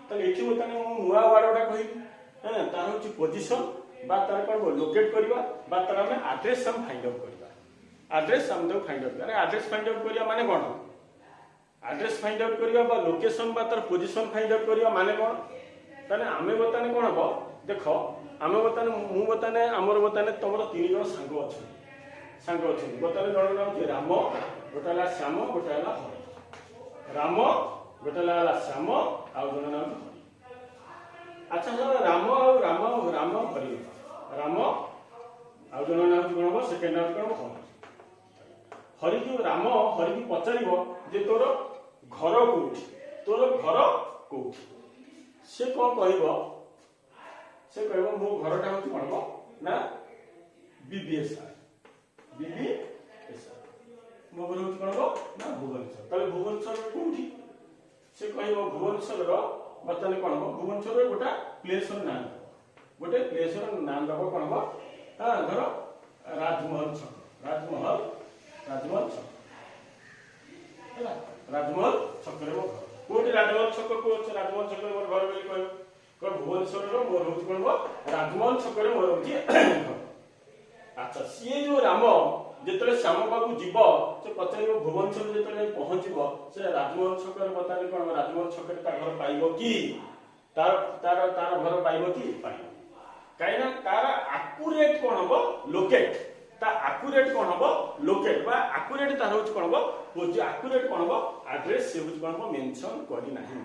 ताले एठी बर्तमान मु नुआ वर्डटा कहिबी हां तार होची पोजीशन बा तार कोन लोकेट करबा बा तार हम एड्रेस हम फाइंड आउट करबा एड्रेस हम तो फाइंड आउट करे एड्रेस फाइंड आउट करिया माने कोन एड्रेस फाइंड आउट करिया बा लोकेशन बा तार पोजीशन फाइंड आउट करिया माने कोन ताने आमे बर्तमान कोन हो देखो आमे बर्तमान मु बर्तमान हमर बर्तमान तमरो तीन जण सांग अछि बर्तमान जण नाम छै राम गोटाला श्याम गोटाला हरि राम गोटाला श्याम आ जण नाम अच्छा सर राम हरि राम आ जण नाम कोन हो सेकंड नाम कोन हो हरि जो राम हरि की पचारिबो जे तोर घर कोठी से कोन कहइबो से कहबो मो घरटा होची कोन ना बीबीएस मो घर होची कोन ना भुवनेश्वर तले भुवनेश्वर कोठी से कहइबो भुवनेश्वर रो बतने कोन भुवनेश्वर रो गोटा प्लेस रो नाम गोटे प्लेस रो नाम दबो कोन हां घर राजमहल छक राजमहल छक रे मो कोठी राजमहल छक को राजमहल छक रे मोर घर बोली कहबो को भुवनेश्वर रो मोर होची कोन राजमहल छक रे मोर होची अच्छा सीए जो राम जेतले श्याम बाबू जीव से पचारिबो भुवनेश्वर जेतले पहुंचीबो से राजमहल छक रे बतानी कोन राजमहल छक रे ता घर पाइबो की तार घर पाइबो की पाइबो काइना तार एक्यूरेट कोन हो लोकेट ता एक्यूरेट कोन हो लोकेट बा एक्यूरेट तार होच कोन हो पोज एक्यूरेट कोन हो एड्रेस से होच कोन हो मेंशन करी नाही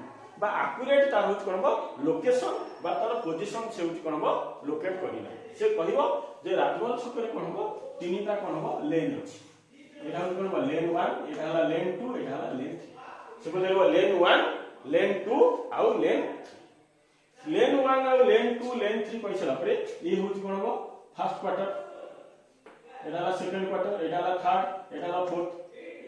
बा एक्यूरेट तार होच कोन हो लोकेशन बा तार पोजीशन से होच कोन हो लोकेट करी नाही से कहिबो जे राजमहल छक रे कोन हो तीनटा कोन हो लेन अछि एटा होच कोन हो लेन 1 एटा हला लेन 2 एटा हला लेन 3 से बोलबो लेन 1 लेन 2 आ लेन 3 लेन 1 आ लेन 2 लेन 3 पैसा परे ई होच कोन हो फर्स्ट क्वार्टर एटा हला सेकंड क्वार्टर एटा हला थर्ड एटा हला फोर्थ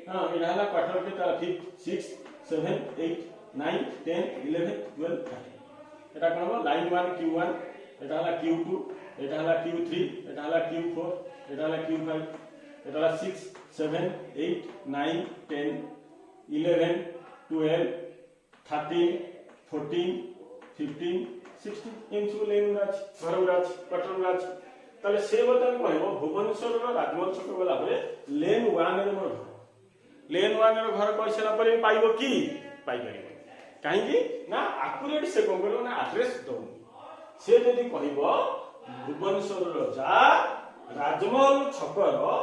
हां एटा हला क्वार्टर के तार 5 6 7 8 9 10 11 12 13 एटा कोन हो लाइन 1 q1 एटा हला q2 एटा हला q3 एटा हला q4 एटा हला q5 एटा हला 6 7 8 9 10 11 12 13 14 15 16 एमसु लेन राज घर राज क्वार्टर राज ताले से बतन कहबो भुवनेश्वर रो राजमहल छक वाला परे लेन 1 रे मोर लेन 1 रो घर पैसा परे पाइबो की पाइ परिबो काहे की ना एक्यूरेट से कोन करबो ना एड्रेस दो से जदी कहबो भुवनेश्वर रो जा राजमहल छक रो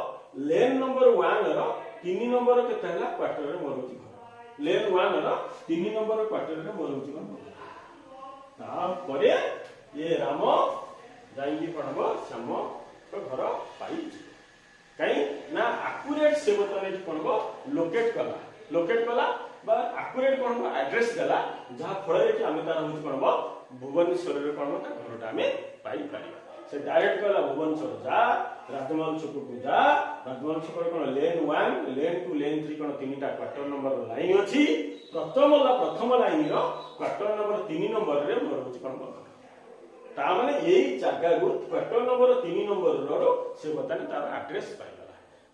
लेन नंबर 1 रो 3 नंबर केते हला क्वार्टर रे मोर होची घर लेन 1 रो 3 नंबर क्वार्टर रे मोर होची घर ता परे ये राम जाइए पढ़बो श्याम तो घर पाई कहीं ना एक्यूरेट से बतने पढ़बो लोकेट कला बा एक्यूरेट पढ़बो एड्रेस देला जहां फळे कि हम तार होच पढ़बो भुवनेश्वर रे पढ़बो ता घरटा हमें पाई परिबा से डायरेक्ट कला भुवनेश्वर जा राजमहल छक को जा राजमहल छक कोन लेन 1 लेन 2 लेन 3 कोन तीनटा क्वार्टर नंबर लाइन अछि प्रथम लाइन रो क्वार्टर नंबर 3 नंबर रे मोर होच पढ़बो ता माने एई जगह को क्वार्टर नंबर 3 नंबर रो से बताने तार एड्रेस पाइला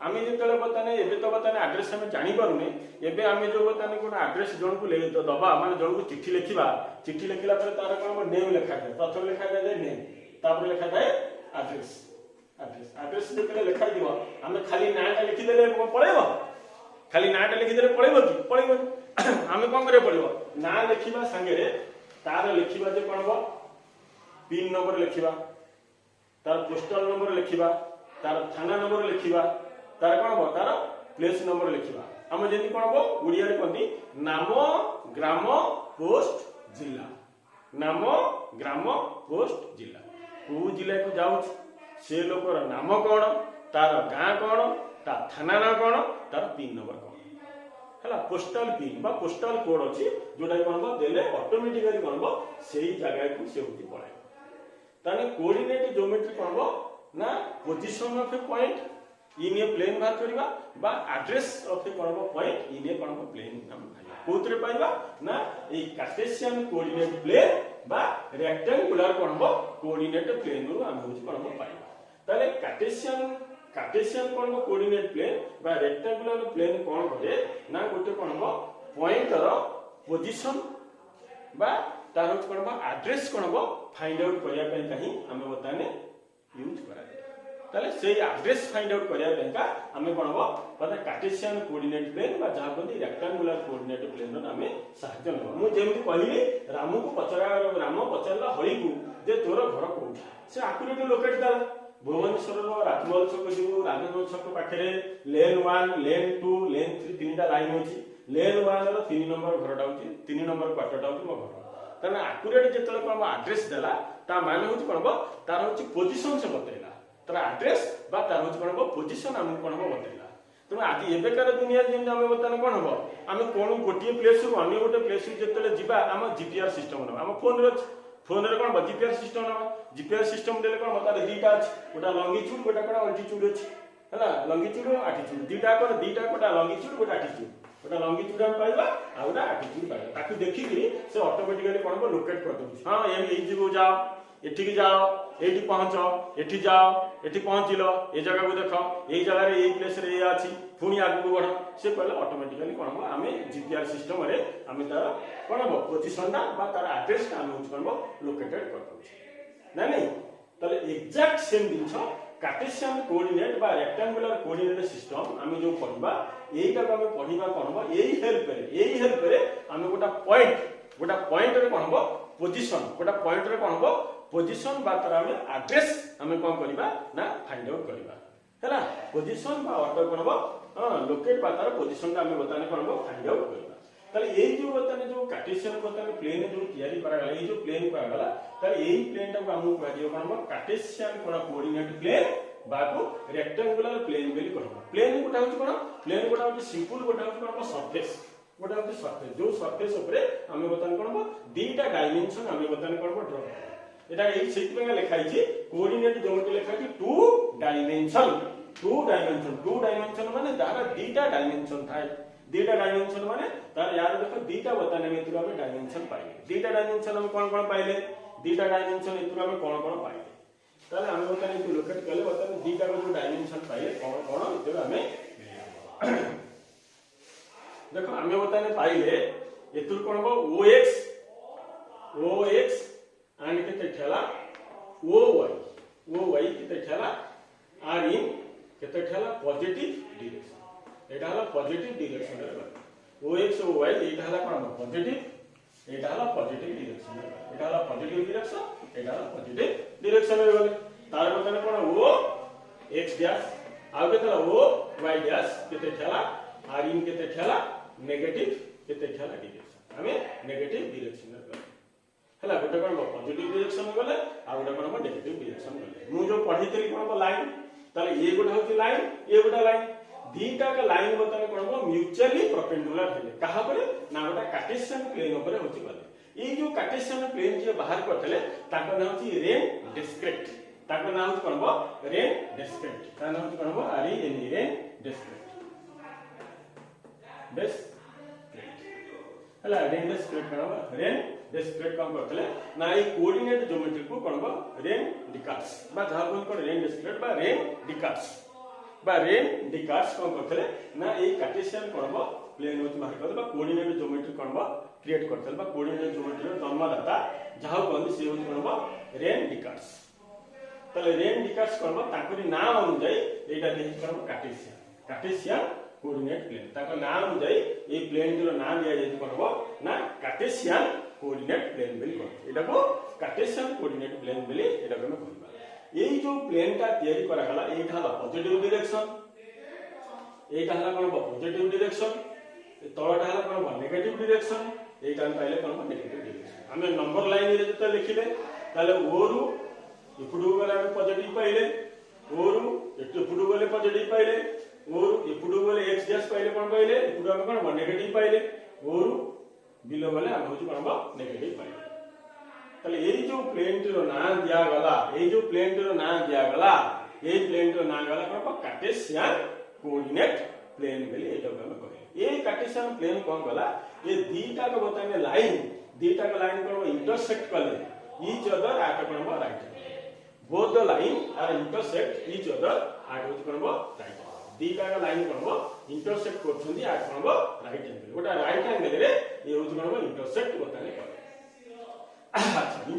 आमे जेतले बताने एबे तो बताने एड्रेस हमें जानि पारुने एबे आमे जो बताने कोन एड्रेस जण को ले तो दबा माने जण को चिट्ठी लिखिबा चिट्ठी लिखिला पर तार कोन नेम लिखा जाय प्रथम लिखा जाय नेम तापर लिखा जाय एड्रेस जेतले लिखा दिबो आमे खाली नाटा लिखि देले पळेबो खाली नाटा लिखि देले पळेबो की पळेबो आमे कोन करे पळेबो ना लिखिबा संगे रे तार लिखिबा जे कोनबो पिन नंबर लिखिबा तार पोस्टल नंबर लिखिबा तार थाना नंबर लिखिबा तार कोन हो तार प्लेस नंबर लिखिबा हम जेनी कोन हो गुडिया रे कोनी नाम ग्राम पोस्ट जिल्ला नाम ग्राम पोस्ट जिल्ला को जिल्ला को जाउ से लोकर नाम कोन तार गां कोन ता थाना ना कोन तार पिन नंबर कोन हला पोस्टल पिन बा पोस्टल कोड अछि जोडा कोन हो देले ऑटोमेटिकली कोन हो सेही जगह को से होती पड़े ताने कोऑर्डिनेट ज्योमेट्री कोन हो ना position of a point in a plane बात करबा बा एड्रेस ऑफ ए कोन हो पॉइंट इन ए कोन हो प्लेन हम कोतरे पाइबा ना ए कार्टेशियन कोऑर्डिनेट प्लेन बा रेक्टेंगुलर कोन हो कोऑर्डिनेट प्लेन रो हम होची कोन हो पाइबा ताले कार्टेशियन कोन हो कोऑर्डिनेट प्लेन बा रेक्टेंगुलर प्लेन कोन करे ना गोटे कोन हो पॉइंट रो पोजीशन बा तार हूँ कौन आड्रेस कौन हम फाइंड आउट करने आम बर्तमान यूज करा ताले से आड्रेस फाइंड आउट करने आम कौन हम मतलब कार्टेशियन कोऑर्डिनेट प्लेन जहाँ कहते रेक्टांगुलर कोऑर्डिनेट प्लेन आम साहाଯ୍ୟ नब मुझे कहली राम को पचरा राम पचारा हरि को जे तोर घर कौन से आकुरेट लोकेट देला भुवनेश्वर राजमहल छक जो राजमहल छक पाखे लेन 1 लेन 2 लेन 3 तीन लाइन अच्छी लेन 1 रो 3 नंबर घरटा होची 3 नंबर क्वार्टरटा होची मो घर तने आकुरेट जेतले कोन एड्रेस देला ता माने होची कोन तार होची पोजीशन से बतेला तार एड्रेस बा तार होची कोन पोजीशन हम कोन बतेला तमे आज एबेकार दुनिया जेम हम बतन कोन हबो हम कोन गोटिए प्लेस रु अन्य गोटे प्लेस रु जेतले जिबा हम जीपीआर सिस्टम न हम फोन रे कोन जीपीआर सिस्टम न जीपीआर सिस्टम देले कोन मता दीटा अछि गोटा लॉन्गिट्यूड गोटा कोन अल्टीट्यूड अछि हला लॉन्गिट्यूड एटीट्यूड दीटा कोटा लॉन्गिट्यूड गोटा एटीट्यूड गोटा लॉन्गिट्यूड हम पाइबा आ गोटा एटीट्यूड पाइबा ताकि देखि कि से ऑटोमेटिकली कोन को लोकेट कर दउछि हां एई जीवो जाओ एठी जाओ एठी पहुंचो एठी जाओ एठी पहुंचिलो ए जगह को देखो ए जगह रे ए प्लेस रे अछि पुनी आगु बढ़ो से कहले ऑटोमेटिकली कोन हो हमें जीपीआर सिस्टम रे हमें तार कोन हो पोजीशन ना बा तार एड्रेस का हम कोन हो लोकेटेड कर दउछि ना नहीं तले एग्जैक्ट सेम दिनछो कार्टेशियन कोऑर्डिनेट बा रेक्टेंगुलर कोऑर्डिनेट सिस्टम आम जो पढ़ा यहीटा को आम पढ़ा कौन हम यही हेल्प रे आम गोटा पॉइंट रे कौन हम पोजीशन गोटा पॉइंट रे कौन हम पोजीशन बा तार आम एड्रेस आम कौन करबा ना फाइंड आउट करबा हैला पोजीशन बा ऑटो कौन हम लोकेट बा तार पोजीशन का आम बताने कौन हम फाइंड आउट करबा ताले एई जो बताने जो कार्टेशियन बताने प्लेन जो तैयारी करा गला एई जो प्लेन करा गला ताले एई प्लेन टा को हमहु कह दियो कोन हम कार्टेशियन कोन कोऑर्डिनेट प्लेन बाको रेक्टेंगुलर प्लेन बेली कहबो प्लेन गोटा होची कोन प्लेन गोटा होची सिंपल गोटा होची कोन सरफेस गोटा होची सरफेस जो सरफेस ऊपर हमें बतान कोन दीटा डायमेंशन हमें बतान कोन ड्रा एटा एई सेट में लिखा है कोऑर्डिनेट जोमेट्री लिखा है 2 डायमेंशन माने दारा दीटा डायमेंशन थाए दीटा डायमेंशन माने तार यार देखो दीटा बताने में इतरो हमें डायमेंशन पाइले दीटा डायमेंशन हम कोन पाइले दीटा डायमेंशन इतरो हमें कोन पाइले ताले हम बताने कि लोकेट करले बताने दीटा को जो डायमेंशन पाइले कोन इतरो हमें देखो हमें बताने पाइले इतरो कोन OX एंड केते ठेला OY केते ठेला आर इन केते ठेला पॉजिटिव डायरेक्शन एटा हला पॉजिटिव डायरेक्शन रे OX और OY एटा हला कोन पॉजिटिव एटा हला पॉजिटिव डायरेक्शन एटा हला पॉजिटिव डायरेक्शन एटा हला पॉजिटिव डायरेक्शन रे गले तार बतने कोन O X डैश आ केतला O Y डैश केते ठेला R इन केते ठेला नेगेटिव केते ठेला डायरेक्शन हमें नेगेटिव डायरेक्शन रे गले हला गोटे कोन पॉजिटिव डायरेक्शन गले आ गोटे कोन नेगेटिव डायरेक्शन गले मु जो पढितली कोन लाइन ताले ये गोटे होची लाइन ये गोटे लाइन दीटा का लाइन बताने कोन म्यूचुअली परपेंडिकुलर हेले कहा परे ना गोटा कार्टेशियन प्लेन ऊपर होची गले ई जो कार्टेशियन प्लेन जे बाहर करथले ताको नाम छी रेन डिस्क्रिट ताको नाम कोन रेन डिस्क्रिट ता नाम कोन REN रेन डिस्क्रिट बेस हला रेन डिस्क्रिट कोन रेन डिस्क्रिट कोन करथले ना ई कोऑर्डिनेट ज्योमेट्री को कोन रेन डिकार्स बा जहा कोन रेन डिस्क्रिट बा रेन डिकार्स बा रेन डिकार्स कोन करथले ना ए कार्टेशियन कोन प्लेन होत बाहर करथले बा कोऑर्डिनेट ज्योमेट्री कोन क्रिएट करथले बा कोऑर्डिनेट ज्योमेट्री रो जन्मदाता जहा कोन से होत कोन रेन डिकार्स तले रेन डिकार्स कोन ताकरी नाम अनुसार एटा देहि कोन कार्टेशियन कोऑर्डिनेट प्लेन ताको नाम अनुसार ए प्लेन जो नाम दिया जाय कोन ना कार्टेशियन कोऑर्डिनेट प्लेन बेली कोन एटा को कार्टेशियन कोऑर्डिनेट प्लेन बेली एटा कोन कहबा एई जो प्लेन का तैयारी करा गला एटा हला पॉजिटिव डायरेक्शन एटा हला कोन पॉजिटिव डायरेक्शन तळटा हला कोन नेगेटिव डायरेक्शन एटा हम पाइले कोन नेगेटिव डायरेक्शन हमें नंबर लाइन रे जते लिखिले ताले ओ रु इपुडु गले हम पॉजिटिव पाइले ओ रु इपुडु गले पॉजिटिव पाइले ओ रु इपुडु गले x डैश पाइले कोन पाइले इपुडु हम कोन नेगेटिव पाइले ओ रु बिलो गले हम होची कोन नेगेटिव पाइले ताले एई जो प्लेन रो ना दिया गला एई जो प्लेन रो ना दिया गला एई प्लेन रो ना गला कोन कार्टेशियन कोऑर्डिनेट प्लेन बेली एटा हम कहे ए कार्टेशियन प्लेन कोन गला ये दीटा को बताने लाइन दीटा का लाइन कोन इंटरसेक्ट करले ईच अदर एट कोन right both the line are intersect each other at which कोन राइट दीटा का लाइन कोन इंटरसेक्ट करछुंदी एट कोन राइट एंगल गोटा राइट एंगल रे ये होछ कोन इंटरसेक्ट बताने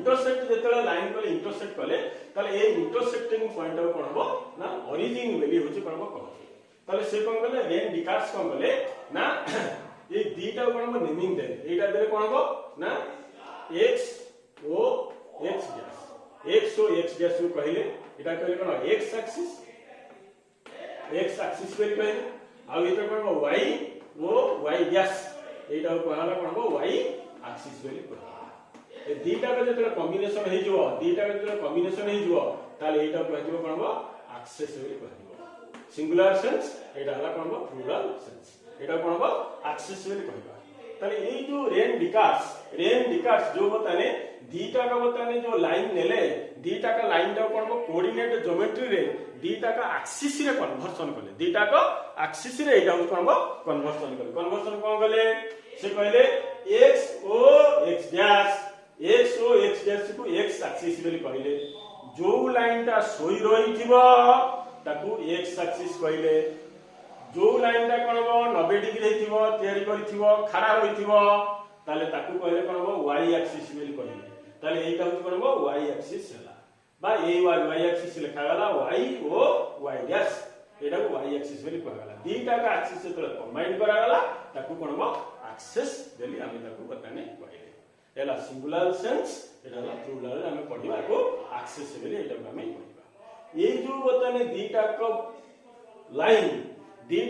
इंटरसेक्ट जेतले लाइन कले इंटरसेक्ट कले ताले ए इंटरसेक्टिंग पॉइंट कोन हबो ना ओरिजिन बेली होची कोन हबो ताले से कोन कले रेन डिकार्ड्स कोन कले ना ये दीटा कोन हबो नेमिंग दे एटा देले कोन हबो ना x o x dash x o x dash को कहले एटा कहले कोन x एक्सिस बेली कहले आ एटा कोन हबो y o y डैश एटा को कहला कोन हबो y एक्सिस बेली कहले ए दीटा के जेतले कॉम्बिनेशन हे जिवो दीटा के जेतले कॉम्बिनेशन हे जिवो ताले एटा कहजिवो कोन हबो एक्सिस बेली कहजिवो सिंगुलर सेंस एटा हला कोन हबो प्लुरल सेंस एटा कोन हबो एक्सिस बेली कहबा ताले ए जो रेन डिकार्ड्स जो बताने दीटा का बताने जो लाइन नेले दीटा का लाइन दा कोन हबो कोऑर्डिनेट ज्योमेट्री रे दीटा का एक्सिस रे कन्वर्जन करले दीटा का एक्सिस रे एटा कोन हबो कन्वर्जन कोन गले से कहले x o x dash x o x dash को x एक्सिस बेली कहले जो लाइन ता सोई रही थिबो ताकू x एक्सिस कहले जो लाइन ता कोन हबो 90 डिग्री हेथिबो तयारी करिथिबो खड़ा रहिथिबो ताले ताकू कहले कोन हबो y एक्सिस बेली कहले ताले एटा होय कोन हबो y एक्सिस हला बा ए y एक्सिस लिखा गला y o y डैश एटा को y एक्सिस बेली कहला दीटा का एक्सिस से तो कंबाइन करा गला ताकू कोन हबो एक्सिस बेली आमे ताकू बताने कहले एला सिंगुलर सेंस एटा ला प्लुरल आमे पढिबा को एक्सिस बेली एटा को आमे पढिबा ए जो बताने दीटा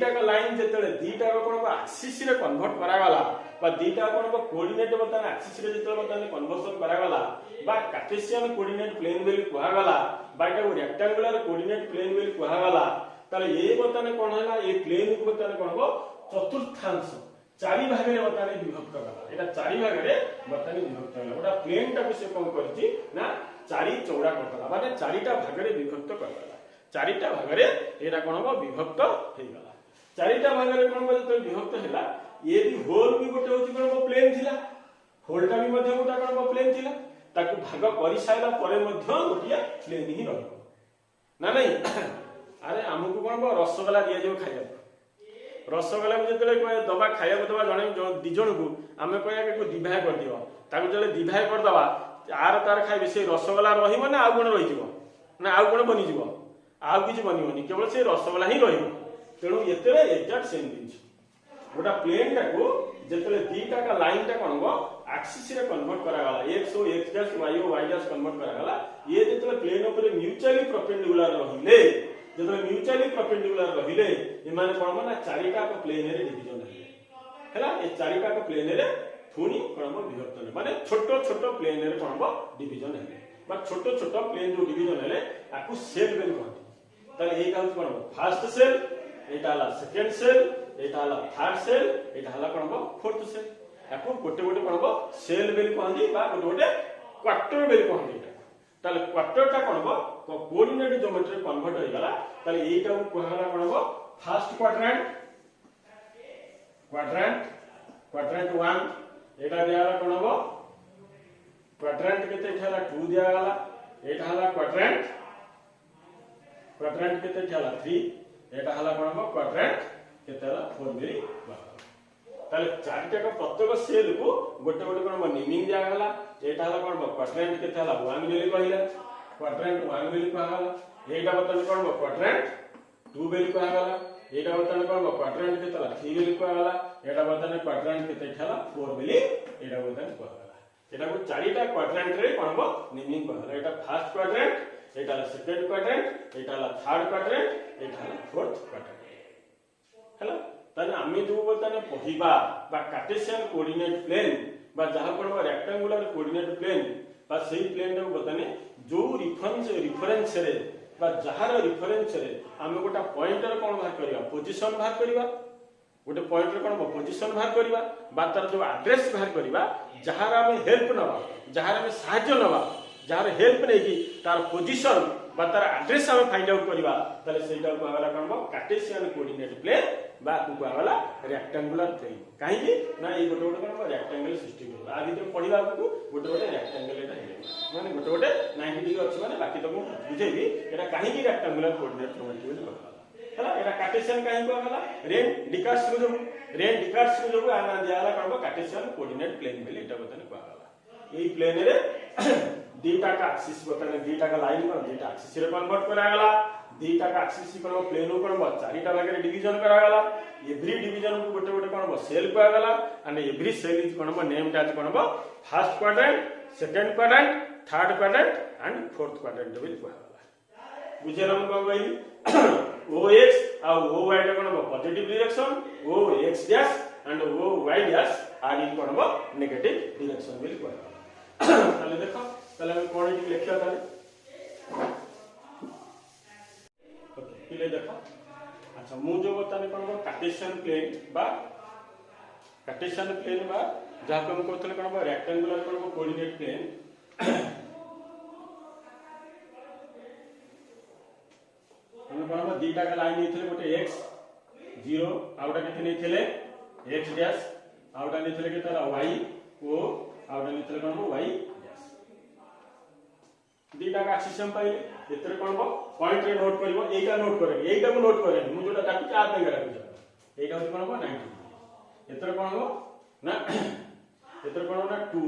का लाइन जेतले दीटा को कोन एक्सिस रे कन्वर्ट करा गला बा दीटा कोन कोऑर्डिनेट बताने एक्सिस रे जेतले बताने कन्वर्जन करा गला बा कार्टेशियन कोऑर्डिनेट प्लेन बेली कहा गला बा एटा रेक्टेंगुलर कोऑर्डिनेट प्लेन बेली कहा गला ताले ए बताने कोन हला ए प्लेन को बताने कोन हबो चतुर्थांश चारि भाग रे बताने विभक्त कला एटा चारि भाग रे बताने विभक्त कला ओटा प्लेन टा को से कोन करछि ना चारि चौड़ा करला माने चारिटा भाग रे विभक्त करला चारिटा भाग रे एटा कोन हबो विभक्त हे गला चारिटा भाग रे कोन जते विभक्त हैला ए भी होल भी गोटे होछि कोन प्लेन थिला होलटा भी मध्ये गोटा कोन प्लेन थिला ताकू भाग करि साइला परे मध्ये गोटिया प्लेन ही रहबो ना नहीं अरे हमकु कोन रसगोल्ला दिया जो खाया रसगोल्ला को जतले दबा खाया दबा जने दि जण को आमे कहया के दिभाय कर दियो ताकू जले दिभाय कर दबा आर तार खाइबे से रसगोल्ला रहिबो ना आ गुण रहि जिवो ना आ गुण बनि जिवो आ किछि बनिबोनी केवल से रसगोल्ला ही रहिबो तेणु एतरे एग्जैक्ट सेम दिन गोटा प्लेन टा को जतले दीटा का लाइन टा कोन हो एक्सिस रे कन्वर्ट करा गला x o x dash y o y dash convert करा गला ये जतले प्लेन ऊपर म्यूचुअली परपेंडिकुलर रहिले जतले म्यूचुअली परपेंडिकुलर रहिले ए माने कोन ना चारिटा को प्लेन रे डिवीजन हैला ए चारिटा को प्लेन रे पुनी कोन विभक्त माने छोटो छोटो प्लेन रे कोन डिवीजन है बा छोटो छोटो प्लेन जो डिवीजन हैले आकु सेल बेल कहती ताले एटा होछ कोन फर्स्ट सेल एटा हला सेकंड सेल एटा हला थर्ड सेल एटा हला कोन फोर्थ सेल आकु गोटे गोटे कोन सेल बेल कहती बा गोटे गोटे क्वार्टर बेल कहती ताले क्वार्टर टा कोन कोऑर्डिनेट ज्योमेट्री कन्वर्ट हो गला ताले एटा को कहला कोन फर्स्ट क्वाड्रेंट क्वाड्रेंट 1 एटा दियाला कोन क्वाड्रेंट केते ठेला 2 दिया गला एटा हला क्वाड्रेंट केते ठेला 3 एटा हला कोन क्वाड्रेंट केते हला 4 बेली ताले चारिटा को प्रत्येक सेल को गोटे गोटे कोन नेमिंग दिया गला एटा हला कोन क्वाड्रेंट केते हला 1 बेली कहला क्वाड्रेंट 1 बेली कहला एटा बताने कोन क्वाड्रेंट 2 बेली कहला एटा बताने कोन क्वाड्रेंट केते हला 3 बेली कहला एटा बताने क्वाड्रेंट केते ठेला 4 बेली एटा बताने कहला एटा को चारिटा क्वाड्रेंट रे कोन नेमिंग कहला एटा फर्स्ट क्वाड्रेंट एटा हला सेकंड क्वाड्रेंट एटा हला थर्ड क्वाड्रेंट एटा हला फोर्थ क्वाड्रेंट हैला ताने आमे जो बताने पढिबा बा कार्टेशियन कोऑर्डिनेट प्लेन बा जहा कोन रेक्टेंगुलर कोऑर्डिनेट प्लेन बा सेही प्लेन रे बताने जो रिफरेंस रे बा जहार रिफरेंस रे आमे गोटा पॉइंटर कोन बाहर करिया पोजीशन बाहर करिया गोटे पॉइंटर कोन पोजीशन बाहर करिया बा तार जो एड्रेस बाहर करिया जहार आमे हेल्प नबा जहार आमे सहायता नबा जहार हेल्प नै कि तार पोजीशन बा तार एड्रेस आमे फाइंड आउट करिया ताले सेटा को आगला कोन कार्टेशियन कोऑर्डिनेट प्लेन बा को आगला रेक्टेंगुलर प्लेन काहे कि ना ए गोटे गोटे कोन रेक्टेंगल सिस्टम हो आ भीतर पढिबा को गोटे गोटे रेक्टेंगल एटा हे माने गोटे गोटे 90 डिग्री अछि माने बाकी तो बुझेबी एटा काहे कि रेक्टेंगुलर कोऑर्डिनेट प्लेन कहला हला एटा कार्टेशियन काहे को आगला रेन डिकार्ड्स को जो आना दियाला कोन कार्टेशियन कोऑर्डिनेट प्लेन बेले एटा बताने को आगला एई प्लेन रे दीटा का एक्सिस बतने दीटा का लाइन कोन दीटा एक्सिस रे कन्वर्ट करा गला दीटा का एक्सिस कोन प्लेन कोन चारिटा भाग रे डिवीजन करा गला एवरी डिवीजन को गोटे गोटे कोन सेल करा गला एंड एवरी सेल इज कोन नेम एज कोन first quadrant second quadrant third quadrant and fourth quadrant भी कहा गला बुझे हम कोन कहली OX और OY टा कोन positive direction OX dash and OY dash are in कोन नेगेटिव डायरेक्शन भी कहा गला ताले देखो ताले हम कोन इट लिखिया ताले ओके पिले देखो अच्छा मु जो बताने कोन कार्टेशियन प्लेन बा जहा को हम कहतले कोन रेक्टेंगुलर कोन कोऑर्डिनेट प्लेन हम कोन दीटा का लाइन नेथिले गोटे x 0 आउटा केथे नेथिले x डैश आउटा नेथिले के तारा y ओ आउटा नेथिले कोन y डैश दीटा का एक्सिस हम पाइले एतरे कोन पॉइंट रे नोट करबो एटा नोट करे एटा को नोट करे मु जोटा ताकि आ देंगे राखि एटा होती कोन 90 एतरे कोन ना एतरे कोन ना 2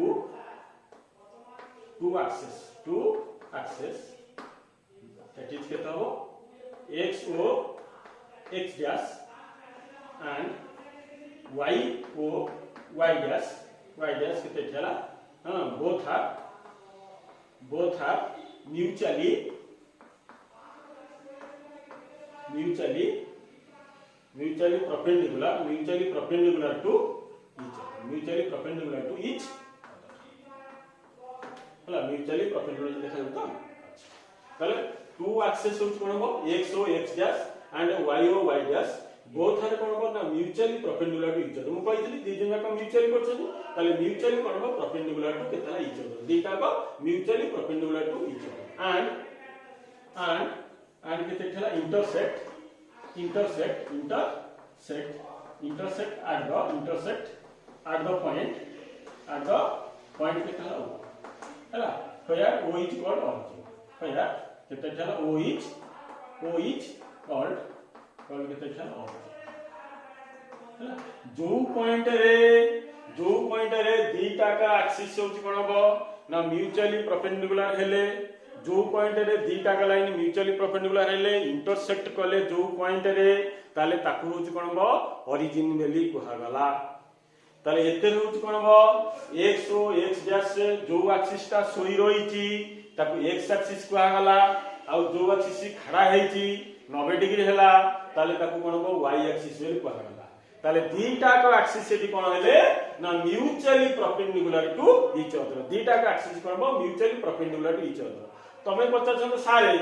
एक्सेस that is केता हो x o x dash and y o y dash केते चला हां both are mutually perpendicular to each हला म्यूचुअली परपेंडिकुलर देखा जाता ताले टू एक्सेस होच कोन हो x o x dash and y o y dash both are कोन हो ना mutually perpendicular to each other मु कहितली दी जन का म्यूचुअली करछन ताले म्यूचुअली कोन हो परपेंडिकुलर टू केतला ईच अदर दीटा को mutually perpendicular to each other and केते ठला intersect at the point केतला हो हला where o is called origin where केते ठला o is called केते ठला origin हला जो पॉइंट रे दीटा का एक्सिस होची कोन हो ना म्यूचुअली परपेंडिकुलर हेले जो पॉइंट रे दीटा का लाइन म्यूचुअली परपेंडिकुलर हेले इंटरसेक्ट कले जो पॉइंट रे ताले ताकू होची कोन हो ओरिजिन बेली कहा गला ताले एते होची कोन हो x o x डैश जो एक्सिस ता सोई रहिची ताकू x एक्सिस कहा गला आ जो एक्सिस खड़ा हेची 90 डिग्री हेला ताले ताकू कोन हो y एक्सिस बेली कहा गला ताले दीटा का एक्सिस सेठी कोन हेले ना mutually perpendicular to each other दीटा का एक्सिस कोन हो mutually perpendicular to each other तमे पचाछन सारे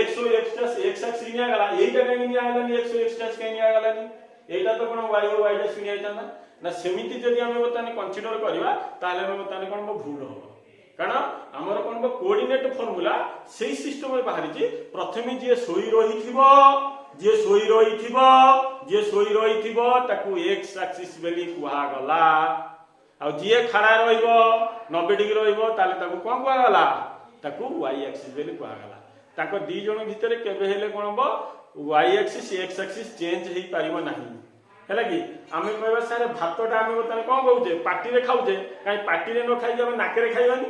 x o x dash x axis निया गला एटा कहीं निया गला नि x o x डैश कहीं निया गला नि एटा तो कोन y o y डैश निया जाता ना सेमिति जदि हम बताने कंसीडर करबा ताले हम बताने कोन भूल हो कारण हमर कोन कोऑर्डिनेट फार्मूला सेही सिस्टम में बाहरी जी प्रथमे जे सोई रहिथिबो ताकू x एक्सिस बेली कुहा गला आ जे खड़ा रहिबो 90 डिग्री रहिबो ताले ताकू कोन कुहा गला ताकू y एक्सिस बेली कुहा गला ताको दी जण भितरे केबे हेले कोन हो y axis x axis change हेई परिबो नाही हैला कि आमे कहबा सारे भातटा आमे बताने कोन कहउजे पार्टी रे खाउजे काई पार्टी रे न खाइ जे नाके रे खाइबानी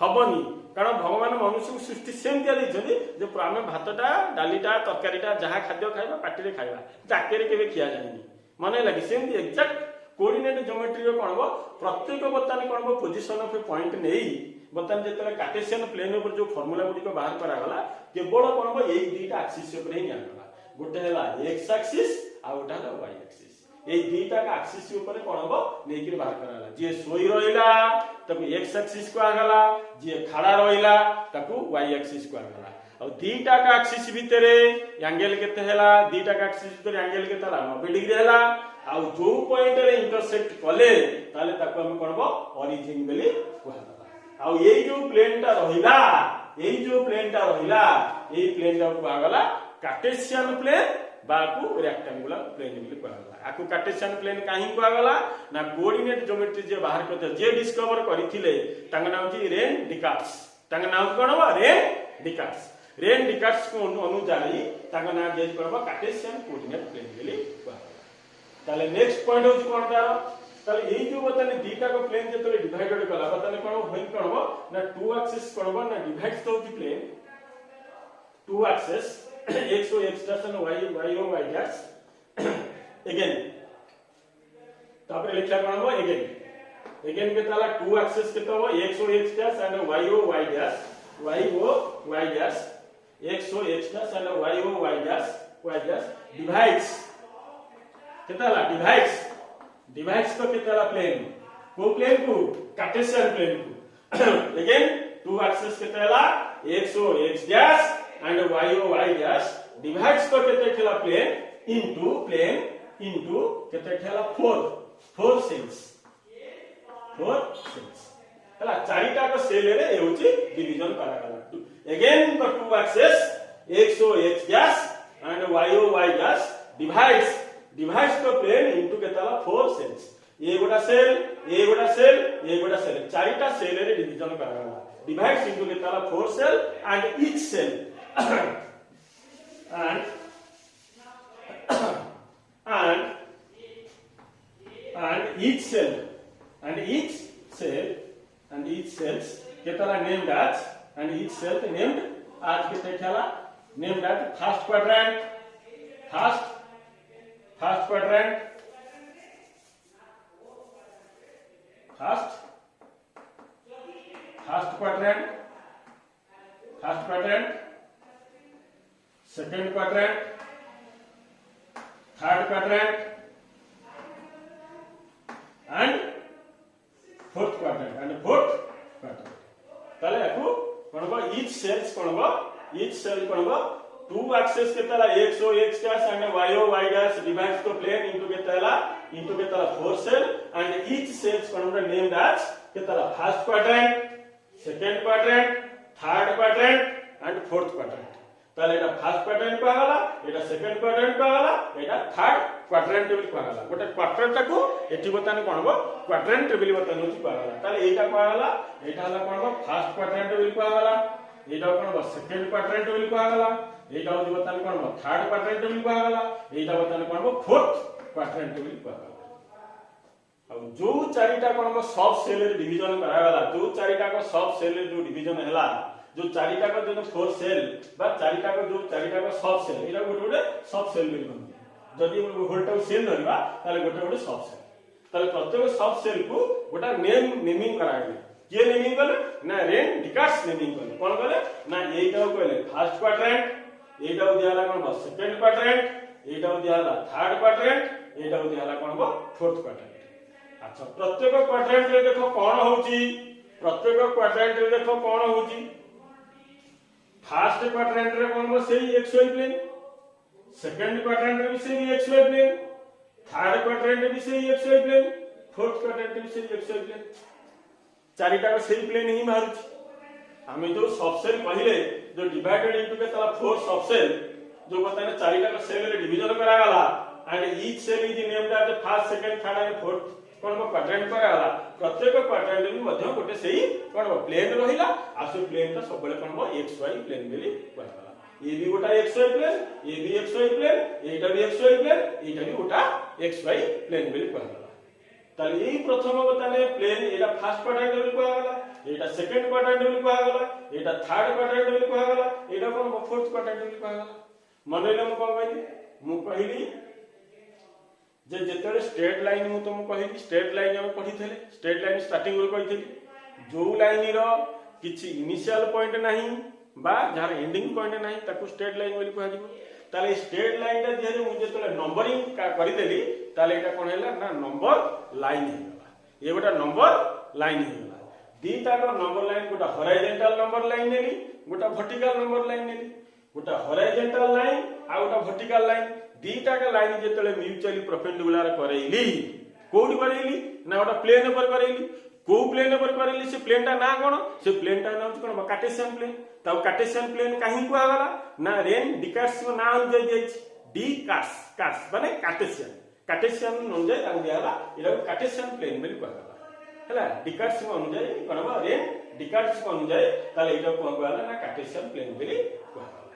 हबनी कारण भगवान मनुष्य को सृष्टि सेम दिया दैछथि जे आमे भातटा डालीटा तरकारीटा जहा खाद्य खाइबा पार्टी रे खाइबा चाके रे केबे खिया जायनी माने लागि सेम एग्जैक्ट कोऑर्डिनेट ज्योमेट्री रे कोन हो प्रत्येक बताने कोन हो पोजीशन ऑफ ए पॉइंट नेई बताने जेतले कार्टेशियन प्लेन ऊपर जो फार्मूला गुडी को बाहर करा गला केवल कोन हो एई दीटा एक्सिस ऊपर ही निया गोटे हैला x एक्सिस आ गोटे हैला y एक्सिस ए दीटा का एक्सिस ऊपर कोन हो नेकी बाहर कराला जे सोई रहिला तब x एक्सिस को आगला जे खड़ा रहिला ताकू y एक्सिस को आगला और दीटा का एक्सिस भितरे एंगल केते हैला दीटा का एक्सिस भितरे एंगल केते हैला 90 डिग्री हैला आ जो पॉइंट रे इंटरसेक्ट कले ताले ताकू हम कोन हो ओरिजिन बेली कहला आ एई जो प्लेनटा रहिला एई प्लेनटा को आगला कार्टेशियन प्लेन बाकू रेक्टेंगुलर प्लेन बोली कहला आकू कार्टेशियन प्लेन काहे कहला ना कोऑर्डिनेट ज्योमेट्री जे बाहर करते जे डिस्कवर करिथिले तांग नाम छी रेन डिकार्ड्स तांग नाम कोन बा रेन डिकार्ड्स को अनुसार तांग नाम जे करबा कार्टेशियन कोऑर्डिनेट प्लेन बोली कहला ताले नेक्स्ट पॉइंट होची कोन तार ताले एई जो बताने दीटा को प्लेन जेतले डिवाइडेड कला बताने कोन होई कोन हो ना टू एक्सिस कोन हो ना divide to the plane two axis x o x dash and y o y dash again तापर लिखला कोन हो again के ताला टू एक्सिस के तो x o x dash and y o y dash x o x dash and y o y dash divides केताला divides to केताला plane को प्लेन को कार्टेशियन प्लेन को again टू एक्सिस केताला x o x dash and y o y dash divides तो केते खेला plane into केते खेला फोर सेल्स हला चारिटा को सेल रे हेउची डिवीजन करा गला again the two axis x o x dash and y o y dash divides the plane into केताला फोर सेल्स ए गोटा सेल चारिटा सेल रे डिवीजन करा गला divides into केताला four cell and each cell and each cells केताला named as and each cell named as केते खेला named as first quadrant second quadrant third quadrant and fourth quadrant ताले याकू कोनबो each cell कोनबो two axis केताला x o x dash and y o y dash divides the plane into केताला four cell and each cells कोनबो named as केताला first quadrant second quadrant third quadrant and fourth quadrant ताले एटा first quadrant को आगला एटा second quadrant को आगला एटा third quadrant bill को आगला गोटे quadrant को एठी बताने कोनबो quadrant bill बताने होची को आगला ताले एटा को आगला एटा हला कोनबो फर्स्ट क्वाड्रेंट बिल को आगला एटा कोनबो सेकंड क्वाड्रेंट बिल को आगला एटा होची बताने कोनबो थर्ड क्वाड्रेंट बिल को आगला एटा बताने कोनबो फोर्थ क्वाड्रेंट बिल को आगला अब जो चारिटा कोनबो सब सेल रे डिवीजन करा गला जो चारिटा को सब सेल रे जो डिवीजन हला जो चारिटा को जो फोर सेल बा चारिटा को सब सेल एटा गोटे सब सेल बिल बन जदी होल्टा सेल धरबा ताले गोटे सब सेल ताले प्रत्येक सब सेल को गोटा नेमिंग करा गले के नेमिंग करले ना रेन डिकास नेमिंग करले कोन करले ना एटा को कहले फर्स्ट क्वाड्रेंट एटा दियाला कोन सेकंड क्वाड्रेंट एटा दियाला थर्ड क्वाड्रेंट एटा दियाला कोन फोर्थ क्वाड्रेंट अच्छा प्रत्येक क्वाड्रेंट रे देखो कोन होची फर्स्ट क्वाड्रेंट रे कोन सेही xy प्लेन सेकंड क्वाड्रेंट रे भी सेही xy प्लेन थर्ड क्वाड्रेंट रे भी सेही xy प्लेन फोर्थ क्वाड्रेंट रे भी सेही xy प्लेन चारिटा को सेही प्लेन ही मारुची हमें जो सबसेल पहिले जो डिवाइडेड इनटू के तला फोर सबसेल जो बताने चारिटा को सेल रे डिवीजन करा गला and each cell is named as the first second third and fourth कोन क्वाड्रेंट करा गला प्रत्येक क्वाड्रेंट भी मध्य गोटे सेही कोन प्लेन रहिला आ से प्लेन तो सब बेले कोन xy प्लेन बेली कहला ए भी गोटा xy प्लेन ए भी xy प्लेन एटा भी xy प्लेन एटा भी गोटा xy प्लेन बेली कहला ताले एई प्रथम बताने प्लेन एटा फर्स्ट क्वाड्रेंट बेली कहला एटा सेकंड क्वाड्रेंट बेली कहला एटा थर्ड क्वाड्रेंट बेली कहला एटा कोन फोर्थ क्वाड्रेंट बेली कहला मनैले म कोन कहली जे जेतले स्ट्रेट लाइन मु तुम कहिली स्ट्रेट लाइन हम पढी थले स्ट्रेट लाइन स्टार्टिंग रो कहिथली जो लाइन रो किछि इनिशियल पॉइंट नाही बा जार एंडिंग पॉइंट नाही ताकू स्ट्रेट लाइन बोली कह दिबो ताले स्ट्रेट लाइन रे जे मु जेतले नंबरिंग करि देली ताले एटा कोन हैला ना नंबर लाइन हेला ए गोटा नंबर लाइन हेला दीटा को नंबर लाइन गोटा हॉरिजॉन्टल नंबर लाइन नेली गोटा वर्टिकल नंबर लाइन नेली गोटा हॉरिजॉन्टल लाइन आ गोटा वर्टिकल लाइन दीटा का लाइन जेतले म्यूचुअली परपेंडिकुलर करैली कोडी करैली ना गोटा प्लेन ऊपर करैली को प्लेन ऊपर करैली से प्लेन ता ना कोन से प्लेन ता नाम कोन कार्टेशियन प्लेन ता कार्टेशियन प्लेन काहे को आगला ना रेन डिकास को ना हो जाय डी कास माने कार्टेशियन न जाय ता दियाला इला कार्टेशियन प्लेन बेली कहला हला डिकास को अनुजाय कोन बा रेन डिकास को अनुजाय ताले इला को कहला ना कार्टेशियन प्लेन बेली कहला